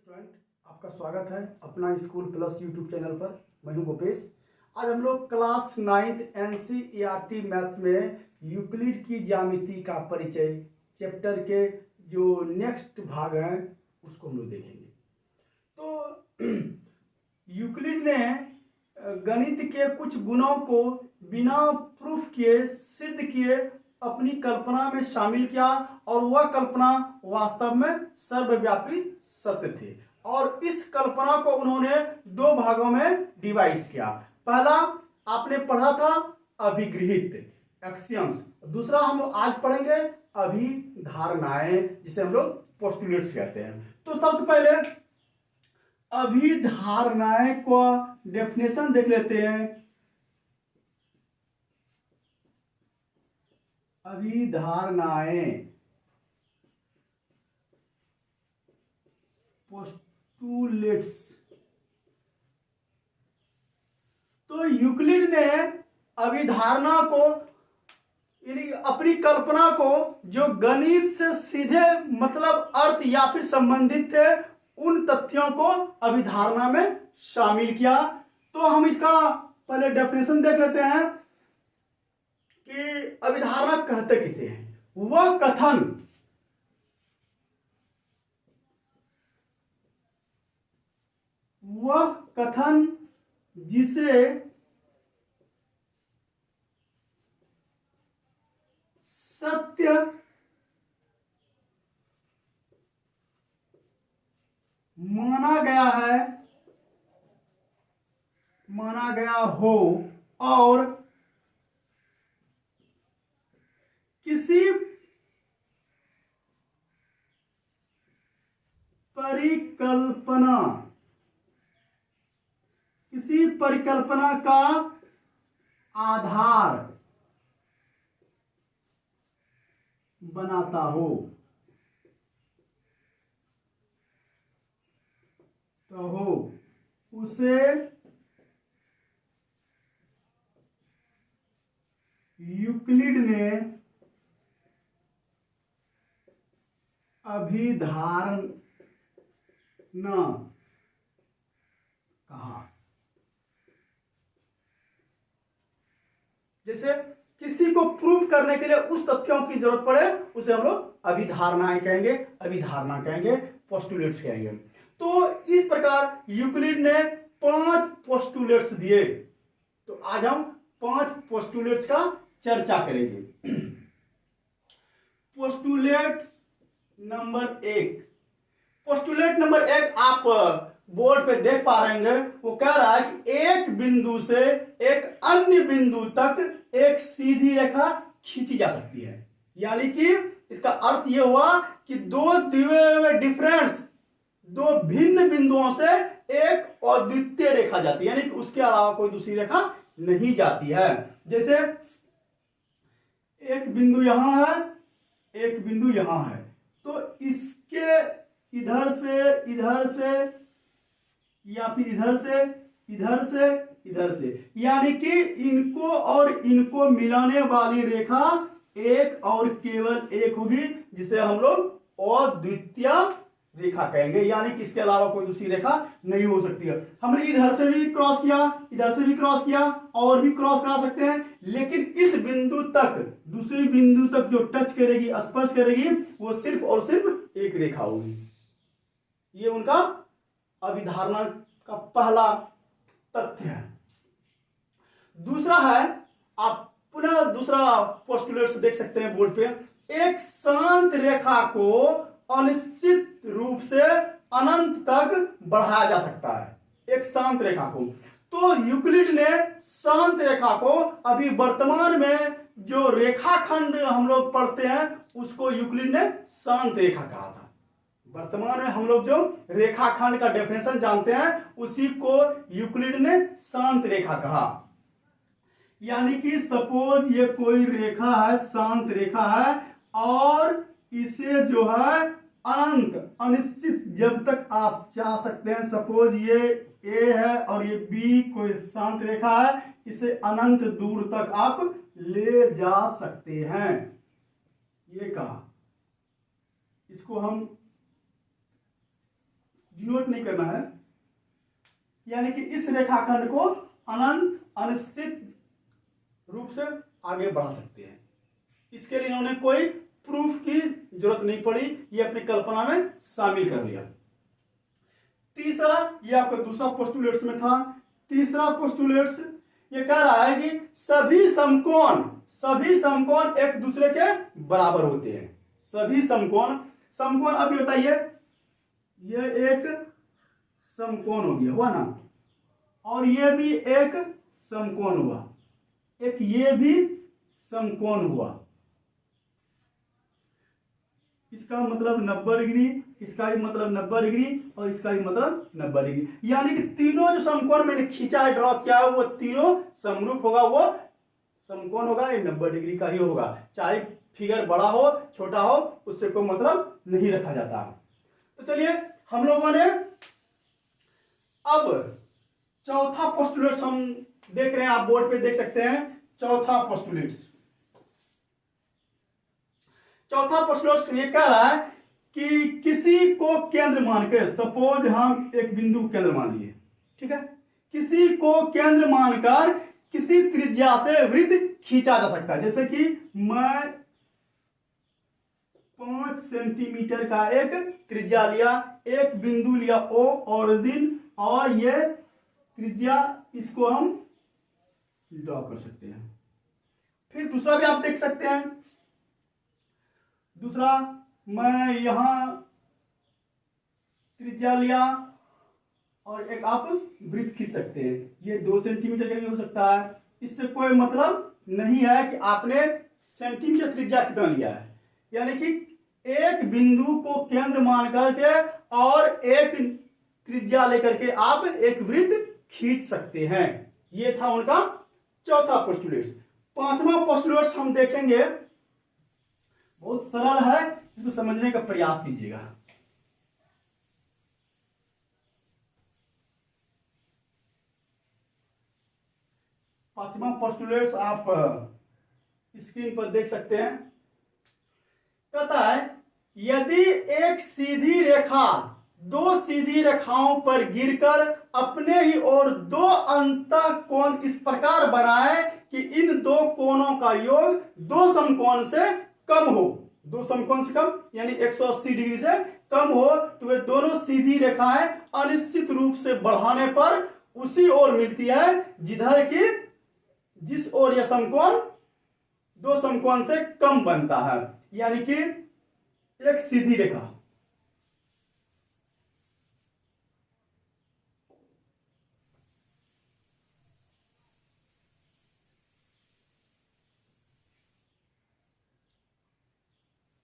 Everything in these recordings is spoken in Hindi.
स्टूडेंट, आपका स्वागत है अपना स्कूल प्लस यूट्यूब चैनल पर। मैं हूं भूपेश। आज हम लोग क्लास 9th NCERT मैथ्स में यूक्लिड की ज्यामिति का परिचय चैप्टर के जो नेक्स्ट भाग हैं उसको हम लोग देखेंगे। तो यूक्लिड ने गणित के कुछ गुणों को बिना प्रूफ किए सिद्ध किए अपनी कल्पना में शामिल किया और वह कल्पना वास्तव में सर्वव्यापी सत्य थी। और इस कल्पना को उन्होंने दो भागों में डिवाइड किया। पहला आपने पढ़ा था अभिगृहित एक्सियम्स, दूसरा हम आज पढ़ेंगे अभिधारणाएं जिसे हम लोग पोस्टुलेट्स कहते हैं। तो सबसे पहले अभिधारणाएं को डेफिनेशन देख लेते हैं। अभिधारणाएं पोस्टुलेट्स। तो यूक्लिड ने अभिधारणा को यानी अपनी कल्पना को जो गणित से सीधे मतलब अर्थ या फिर संबंधित थे उन तथ्यों को अभिधारणा में शामिल किया। तो हम इसका पहले डेफिनेशन देख लेते हैं कि अभिधारणा कहते किसे हैं। वह कथन जिसे सत्य माना गया हो और किसी परिकल्पना का आधार बनाता हो तो उसे यूक्लिड ने अभिधारणा कहा। जैसे किसी को प्रूव करने के लिए उस तथ्यों की जरूरत पड़े उसे हम लोग अभिधारणाएं कहेंगे, अभिधारणा कहेंगे, पोस्टुलेट्स कहेंगे। तो इस प्रकार यूक्लिड ने 5 पोस्टुलेट्स दिए। तो आज हम 5 पोस्टुलेट्स का चर्चा करेंगे। Postulates number 1। पोस्टुलेट नंबर 1 आप बोर्ड पे देख पा रहे हैं। वो कह रहा है कि एक बिंदु से एक अन्य बिंदु तक एक सीधी रेखा खींची जा सकती है। यानी कि इसका अर्थ यह हुआ कि दो भिन्न बिंदुओं से एक अद्वितीय रेखा जाती है, यानी कि उसके अलावा कोई दूसरी रेखा नहीं जाती है। जैसे एक बिंदु यहां है, एक बिंदु यहां है, तो इसके इधर से या फिर इधर से यानी कि इनको और इनको मिलाने वाली रेखा एक और केवल एक होगी, जिसे हम लोग अद्वितीय रेखा कहेंगे। यानी कि इसके अलावा कोई दूसरी रेखा नहीं हो सकती है। हमने इधर से भी क्रॉस किया, इधर से भी क्रॉस किया और भी क्रॉस करा सकते हैं, लेकिन इस बिंदु तक दूसरी बिंदु तक जो टच करेगी, स्पर्श करेगी, वो सिर्फ और सिर्फ एक रेखा होगी। ये उनका अभिधारणा का पहला तथ्य है। दूसरा है, आप पुनः दूसरा पोस्टुलेट्स देख सकते हैं बोर्ड पे। एक शांत रेखा को अनिश्चित रूप से अनंत तक बढ़ाया जा सकता है। एक शांत रेखा को, तो यूक्लिड ने शांत रेखा को, अभी वर्तमान में जो रेखाखंड हम लोग पढ़ते हैं उसको यूक्लिड ने शांत रेखा कहा था। वर्तमान में हम लोग जो रेखाखंड का डेफिनेशन जानते हैं उसी को यूक्लिड ने शांत रेखा कहा। यानी कि सपोज ये कोई रेखा है, शांत रेखा है, और इसे जो है अनंत अनिश्चित जब तक आप चाह सकते हैं। सपोज ये ए है और ये बी कोई शांत रेखा है, इसे अनंत दूर तक आप ले जा सकते हैं। ये कहा, इसको हम डिनोट नहीं करना है, यानी कि इस रेखाखंड को अनंत अनिश्चित रूप से आगे बढ़ा सकते हैं। इसके लिए इन्होंने कोई प्रूफ की जरूरत नहीं पड़ी, ये अपनी कल्पना में शामिल कर लिया। तीसरा, ये आपका दूसरा पोस्टुलेट्स में था। तीसरा पोस्टुलेट्स ये कह रहा है कि सभी समकोण एक दूसरे के बराबर होते हैं। सभी समकोण अभी बताइए, ये एक समकोण हो गया, हुआ ना, और ये भी एक समकोण हुआ, एक ये भी समकोण हुआ। इसका मतलब 90 डिग्री, इसका भी मतलब 90 डिग्री, और इसका भी मतलब 90 डिग्री। यानी कि तीनों जो समकोण मैंने खींचा है, ड्रॉ किया है, वो तीनों समरूप होगा, वो समकोण होगा, ये 90 डिग्री का ही होगा। चाहे फिगर बड़ा हो छोटा हो, उससे कोई मतलब नहीं रखा जाता। तो चलिए हम लोगों ने अब चौथा पोस्टुलेट्स हम देख रहे हैं, आप बोर्ड पे देख सकते हैं। चौथा पोस्टुलेट्स ये कह रहा है कि किसी को केंद्र मानकर, सपोज हम एक बिंदु केंद्र मान लिए, ठीक है, किसी को केंद्र मानकर किसी त्रिज्या से वृत्त खींचा जा सकता है। जैसे कि मैं 5 सेंटीमीटर का एक त्रिज्या लिया, एक बिंदु लिया O ओरिजिन, और ये त्रिज्या, इसको हम ड्रॉ कर सकते हैं। फिर दूसरा भी आप देख सकते हैं। दूसरा, मैं यहां त्रिज्या लिया और एक आप वृत्त खींच सकते हैं। ये 2 सेंटीमीटर का भी हो सकता है। इससे कोई मतलब नहीं है कि आपने सेंटीमीटर त्रिज्या कितना लिया है। यानी कि एक बिंदु को केंद्र मान करके और एक त्रिज्या लेकर के आप एक वृत्त खींच सकते हैं। ये था उनका चौथा पोस्टुलेट्स। पांचवा पोस्टुलेट्स हम देखेंगे, बहुत सरल है, इसको समझने का प्रयास कीजिएगा। पांचवा पोस्टुलेट्स आप स्क्रीन पर देख सकते हैं। कहता है यदि एक सीधी रेखा 2 सीधी रेखाओं पर गिरकर अपने ही ओर 2 अंतःकोण इस प्रकार बनाए कि इन 2 कोणों का योग 2 समकोण से कम हो, 2 समकोण से कम यानी 180 डिग्री से कम हो, तो वे दोनों सीधी रेखाएं अनिश्चित रूप से बढ़ाने पर उसी ओर मिलती है जिधर की जिस ओर यह समकोण 2 समकोण से कम बनता है। यानी कि एक सीधी रेखा,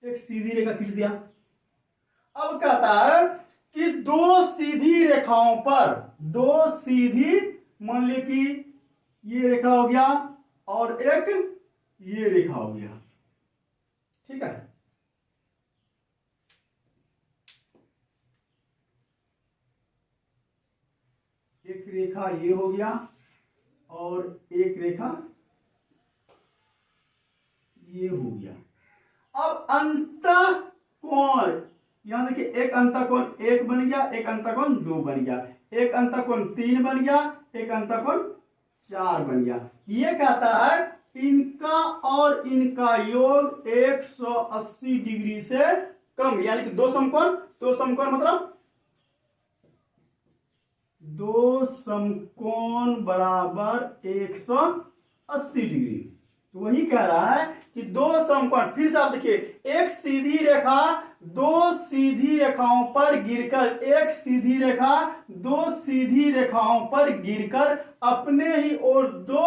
एक सीधी रेखा खींच दिया। अब कहता है कि 2 सीधी रेखाओं पर, 2 सीधी, मान ली कि ये रेखा हो गया और एक ये रेखा हो गया, ठीक है। एक रेखा ये हो गया और एक रेखा ये हो गया। अब अंतःकोण, यहां देखिए, एक अंतःकोण 1 बन गया, एक अंतःकोण 2 बन गया, एक अंतःकोण 3 बन गया, एक अंतःकोण 4 बन गया। ये कहता है इनका और इनका योग 180 डिग्री से कम, यानी कि 2 समकोण, 2 समकोण मतलब 2 समकोण बराबर 180 डिग्री। तो वही कह रहा है कि 2 समकोण, फिर से आप देखिए, एक सीधी रेखा 2 सीधी रेखाओं पर गिरकर, एक सीधी रेखा 2 सीधी रेखाओं पर गिरकर अपने ही ओर 2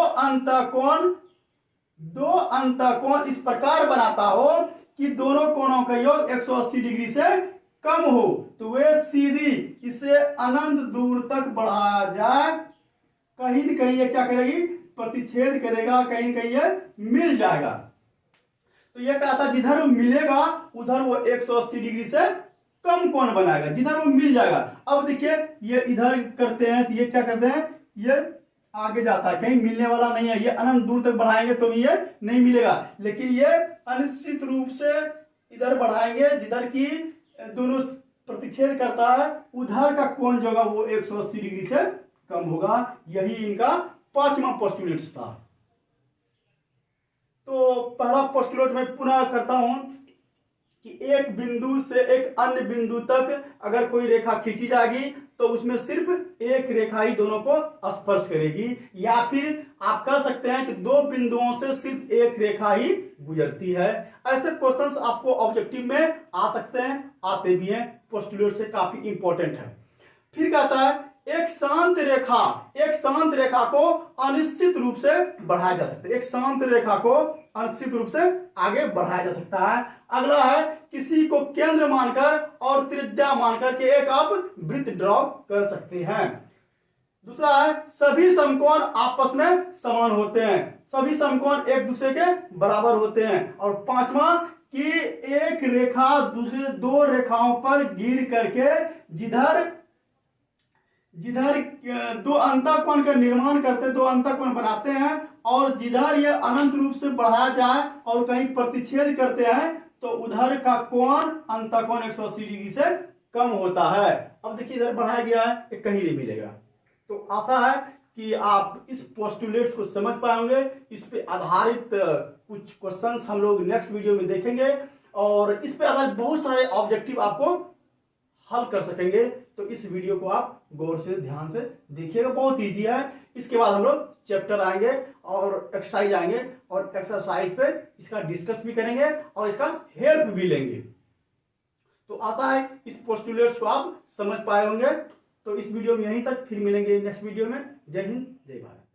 अंतःकोण इस प्रकार बनाता हो कि दोनों कोणों का योग 180 डिग्री से कम हो, तो वे सीधी, इसे अनंत दूर तक बढ़ाया जाए, कहीं न कहीं ये क्या करेगी, प्रतिच्छेद करेगा, कहीं कहीं ये मिल जाएगा। तो ये कहा था जिधर वो मिलेगा उधर वो 180 डिग्री से कम कोण बनाएगा, जिधर वो मिल जाएगा। अब देखिए, ये इधर करते हैं तो ये क्या करते हैं, ये आगे जाता है, कहीं मिलने वाला नहीं है, ये अनंत दूर तक बढ़ाएंगे तो भी ये नहीं मिलेगा, लेकिन ये अनिश्चित रूप से इधर बढ़ाएंगे जिधर की दोनों प्रतिच्छेद करता है उधर का कोण जो होगा वो 180 डिग्री से कम होगा। यही इनका पांचवा पोस्टुलेट्स था। तो पहला पोस्टुलेट मैं पुनः करता हूं कि एक बिंदु से एक अन्य बिंदु तक अगर कोई रेखा खींची जाएगी तो उसमें सिर्फ एक रेखा ही दोनों को स्पर्श करेगी, या फिर आप कह सकते हैं कि दो बिंदुओं से सिर्फ एक रेखा ही गुजरती है। ऐसे क्वेश्चंस आपको ऑब्जेक्टिव में आ सकते हैं, आते भी हैं, पोस्टुलेट से काफी इंपॉर्टेंट है। फिर कहता है एक शांत रेखा को अनिश्चित रूप से बढ़ाया जा सकता है। एक शांत रेखा को अनिश्चित रूप से आगे बढ़ाया जा सकता है। अगला है किसी को केंद्र मानकर और त्रिज्या मानकर के एक आप वृत्त ड्रॉ कर सकते हैं। दूसरा है सभी समकोण आपस में समान होते हैं, सभी समकोण एक दूसरे के बराबर होते हैं। और पांचवा कि एक रेखा दूसरे दो रेखाओं पर गिर करके जिधर दो अंतःकोण का निर्माण करते, दो अंतःकोण बनाते हैं, और जिधर ये अनंत रूप से बढ़ाया जाए और कहीं प्रतिच्छेद करते हैं तो उधर का कोण अंतःकोण 180 डिग्री से कम होता है। अब देखिए इधर बढ़ाया गया है, ये कहीं नहीं मिलेगा। तो आशा है कि आप इस पोस्टुलेट्स को समझ पाएंगे। इस पे आधारित कुछ क्वेश्चंस हम लोग नेक्स्ट वीडियो में देखेंगे और इस पे आधारित बहुत सारे ऑब्जेक्टिव आपको हल कर सकेंगे। तो इस वीडियो को आप गौर से ध्यान से देखिएगा, बहुत इजी है। इसके बाद हम लोग चैप्टर आएंगे और एक्सरसाइज आएंगे और एक्सरसाइज पे इसका डिस्कस भी करेंगे और इसका हेल्प भी लेंगे। तो आशा है इस पोस्टुलेट्स को आप समझ पाए होंगे। तो इस वीडियो में यहीं तक, फिर मिलेंगे नेक्स्ट वीडियो में। जय हिंद, जय भारत।